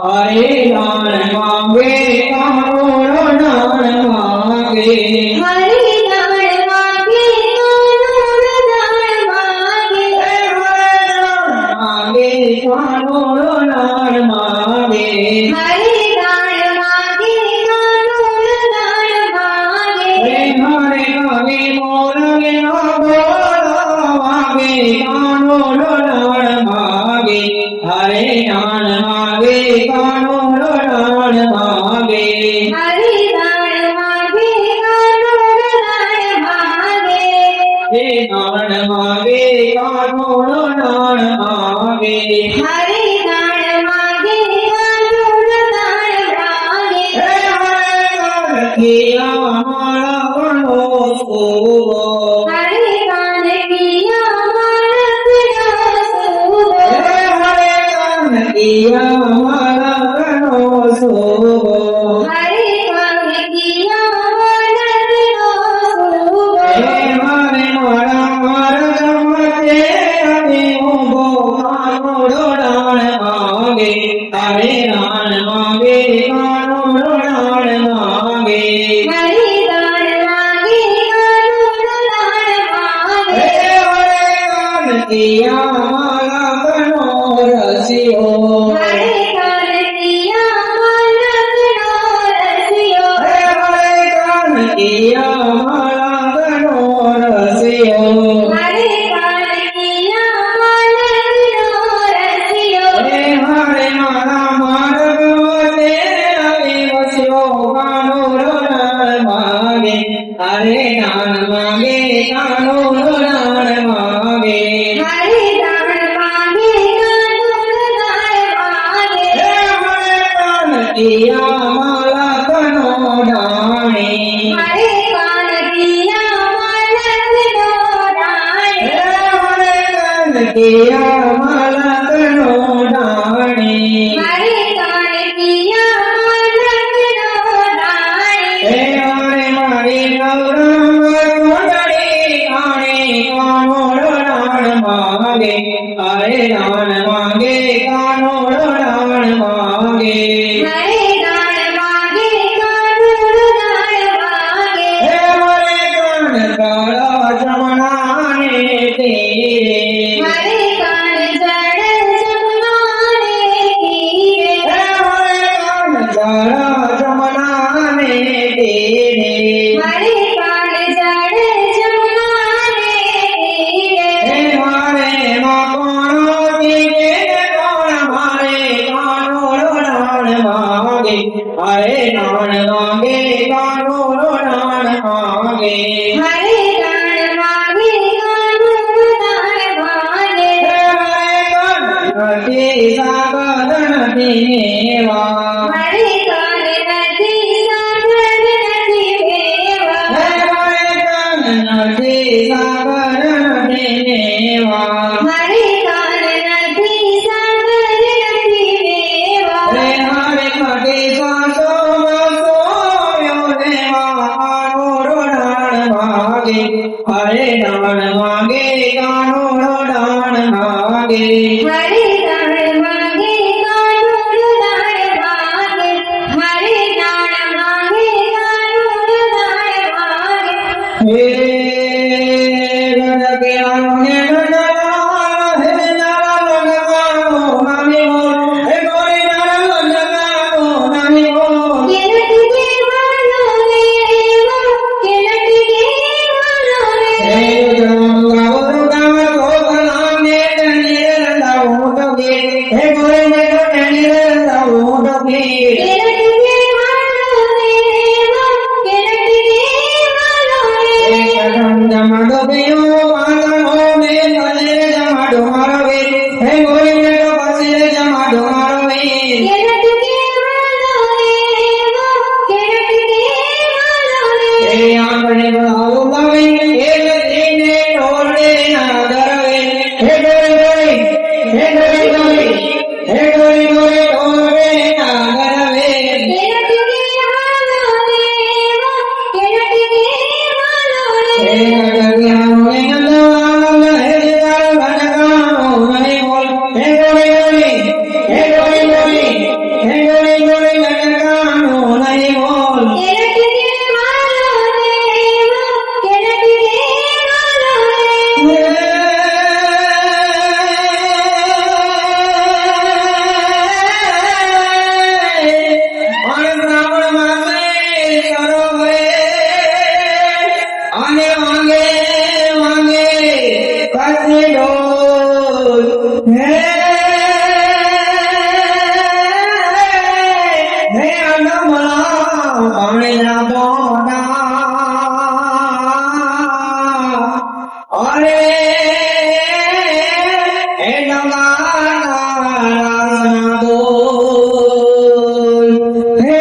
अरे दान मांगे कानों दान मांगे हरे दान मांगे कानों दान मांगे मांगे कानों दान मांगे हरे दान मांगे कानों दान मांगे हरे मांगे मोरगे बोला मांगे कानों दान मांगे हरे दान मांगे कानों दान मांगे हरे दान मांगे कानों दान मांगे हे दान मांगे कानों दान मांगे हरे दान मांगे कानों दान मांगे किया हमारा बनो सुबो हरे दान किया मानव सूबो हरे दान किया हमारा बनो सुबो हरे दान किया मानव सूबो हरे मारा मारा मते अभी उबो कानो दान मांगे हरे दान मांगे कानो दान मांगे हरे दान मांगे कानों दान मांगे किया माला बनो रसियो हरे दान किया मानव रसियो किया माला बनो रसियो हरे दान किया मानव रसियो हरे मारा मारगवते अभी वसियो कानो दान मांगे हरे दान मांगे कानो दान मांगे हरे दान मांगे कानों दान मांगे किया माला बनो डाणी हरे दान किया मानव दान किया माला बनो डाणी हरे दान किया मानव दान हरे मारी गौरम कोटड़ी आणे कानो दान मांगे हरे दान मांगे कानो दान मांगे हरे दान मांगे कानों दान मांगे हरे कान काला जमनाने तेरे हरे कान जड़ जमुनाने तीरे हरे कान काला जमनाने तेरे हरे कान जड़ जमुनाने तीरे हरे मानो तेरे कौन हमारे कानो दान मांगे हरे दान मांगे कानो दान मांगे हरे दान मांगे कानों दान मांगे नदी सागर नदी नेवा हरे कान नदी सागर नदी मेवा नदी सागर नदी नेवा हरे कान नदी सागर नदी मेवा हरे खटे सासो बसो यो देवा कानो दान मांगे हरे दान मांगे कानो दान मांगे हरे दान मांगे कानों दान मांगे हरे दान मांगे कानों दान मांगे हे गणके आने गणना हे नारा गणकानो नानी बोल हे गोरी नारा गणकानो नानी बोल केलट के वालों ने केलट के वालों ने हे गंगा गंगा को गलाने डंडीरे रंदाओ डोगे हे गोरी ने को डंडीरे रंदाओ डोगे केलट के वालों ने केलट के वालों ने हे गंगा डोबियो मांगो में વાગે ઢોલ હે હે અનમલા પાણીના બોના અરે હે નમાના રાસના બોલ હે